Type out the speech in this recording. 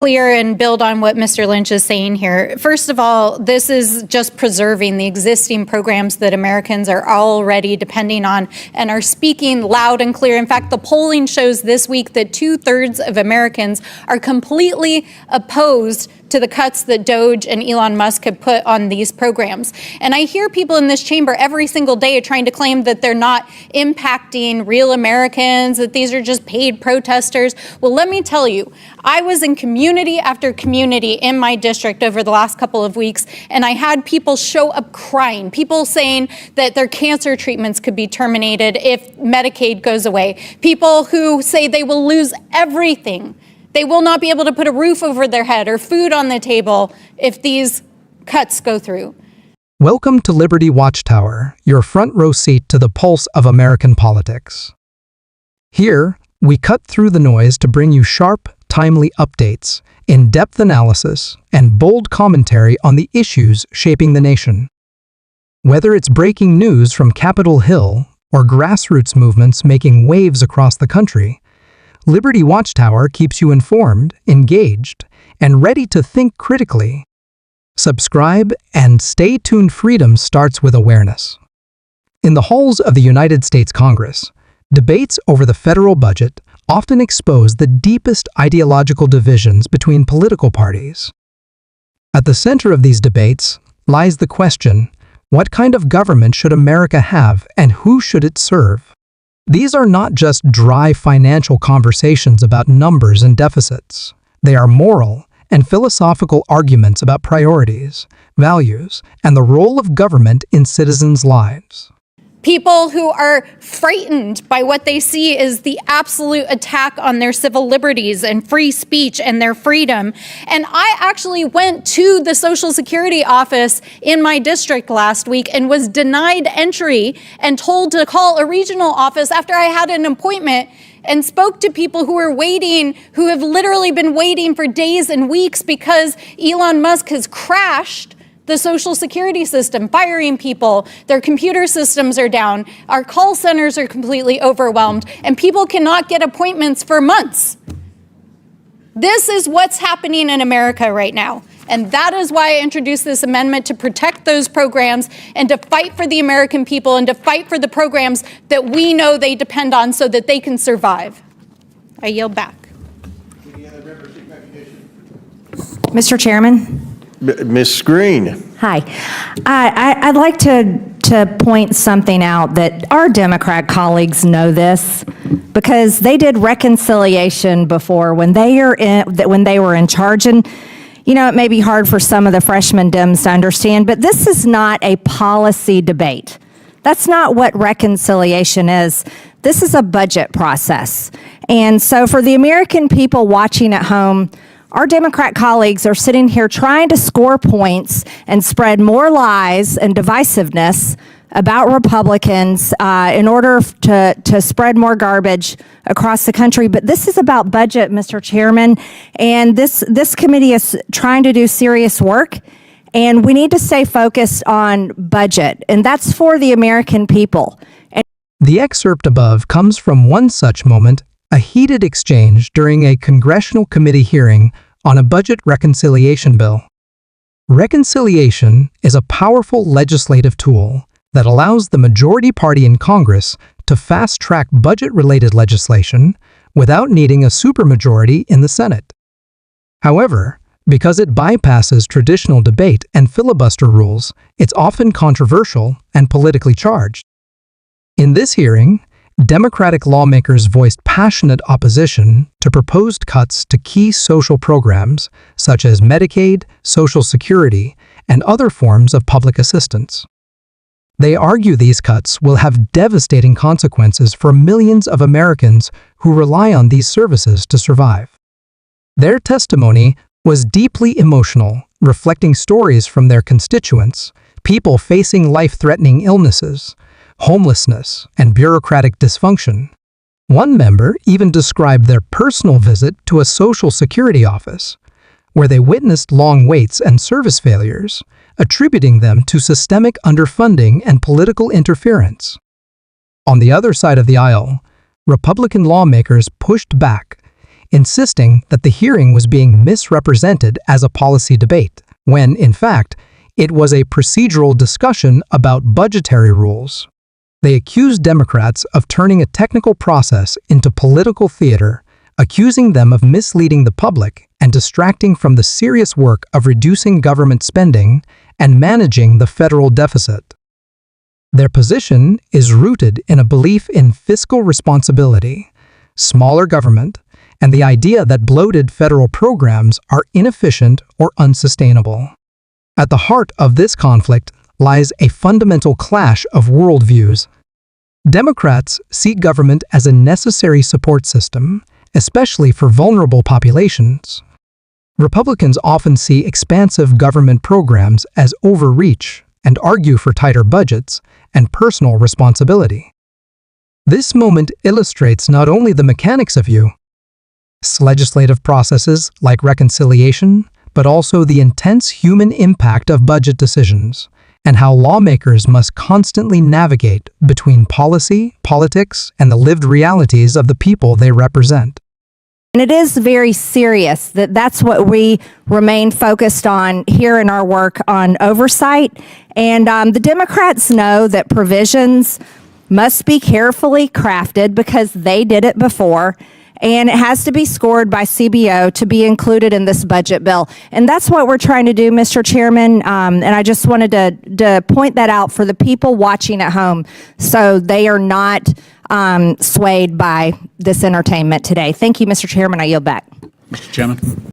clear and build on what Mr. Lynch is saying here. First of all, this is just preserving the existing programs that Americans are already depending on and are speaking loud and clear. In fact, the polling shows this week that 2/3 of Americans are completely opposed to the cuts that Doge and Elon Musk have put on these programs. And I hear people in this chamber every single day trying to claim that they're not impacting real Americans, that these are just paid protesters. Well, let me tell you, I was in community after community in my district over the last couple of weeks, and I had people show up crying, people saying that their cancer treatments could be terminated if Medicaid goes away, people who say they will lose everything. They will not be able to put a roof over their head or food on the table if these cuts go through. Welcome to Liberty Watchtower, your front row seat to the pulse of American politics. Here, we cut through the noise to bring you sharp, timely updates, in-depth analysis, and bold commentary on the issues shaping the nation. Whether it's breaking news from Capitol Hill or grassroots movements making waves across the country, Liberty Watchtower keeps you informed, engaged, and ready to think critically. Subscribe and stay tuned. Freedom starts with awareness. In the halls of the United States Congress, debates over the federal budget often expose the deepest ideological divisions between political parties. At the center of these debates lies the question, what kind of government should America have and who should it serve? These are not just dry financial conversations about numbers and deficits. They are moral and philosophical arguments about priorities, values, and the role of government in citizens' lives. People who are frightened by what they see is the absolute attack on their civil liberties and free speech and their freedom. And I actually went to the Social Security office in my district last week and was denied entry and told to call a regional office after I had an appointment, and spoke to people who are waiting, who have literally been waiting for days and weeks because Elon Musk has crashed the Social Security system, firing people. Their computer systems are down. Our call centers are completely overwhelmed, and people cannot get appointments for months. This is what's happening in America right now. And that is why I introduced this amendment, to protect those programs and to fight for the American people and to fight for the programs that we know they depend on so that they can survive. I yield back. Mr. Chairman. Ms. Greene. Hi. I'd like to point something out that our Democrat colleagues know this, because they did reconciliation before when they were in charge. And, you know, it may be hard for some of the freshman Dems to understand, but this is not a policy debate. That's not what reconciliation is. This is a budget process. And so for the American people watching at home, our Democrat colleagues are sitting here trying to score points and spread more lies and divisiveness about Republicans in order to spread more garbage across the country. But this is about budget, Mr. Chairman, and this committee is trying to do serious work, and we need to stay focused on budget, and that's for the American people. The excerpt above comes from one such moment, a heated exchange during a Congressional committee hearing on a budget reconciliation bill. Reconciliation is a powerful legislative tool that allows the majority party in Congress to fast-track budget-related legislation without needing a supermajority in the Senate. However, because it bypasses traditional debate and filibuster rules, it's often controversial and politically charged. In this hearing, Democratic lawmakers voiced passionate opposition to proposed cuts to key social programs such as Medicaid, Social Security, and other forms of public assistance. They argue these cuts will have devastating consequences for millions of Americans who rely on these services to survive. Their testimony was deeply emotional, reflecting stories from their constituents, people facing life-threatening illnesses, homelessness, and bureaucratic dysfunction. One member even described their personal visit to a Social Security office, where they witnessed long waits and service failures, attributing them to systemic underfunding and political interference. On the other side of the aisle, Republican lawmakers pushed back, insisting that the hearing was being misrepresented as a policy debate, when, in fact, it was a procedural discussion about budgetary rules. They accused Democrats of turning a technical process into political theater, accusing them of misleading the public and distracting from the serious work of reducing government spending and managing the federal deficit. Their position is rooted in a belief in fiscal responsibility, smaller government, and the idea that bloated federal programs are inefficient or unsustainable. At the heart of this conflict lies a fundamental clash of worldviews. Democrats see government as a necessary support system, especially for vulnerable populations. Republicans often see expansive government programs as overreach and argue for tighter budgets and personal responsibility. This moment illustrates not only the mechanics of legislative processes like reconciliation, but also the intense human impact of budget decisions and how lawmakers must constantly navigate between policy, politics, and the lived realities of the people they represent. And it is very serious that's what we remain focused on here in our work on oversight. And the Democrats know that provisions must be carefully crafted because they did it before, and it has to be scored by CBO to be included in this budget bill. And that's what we're trying to do, Mr. Chairman. And I just wanted to point that out for the people watching at home so they are not swayed by this entertainment today. Thank you, Mr. Chairman. I yield back. Mr. Chairman.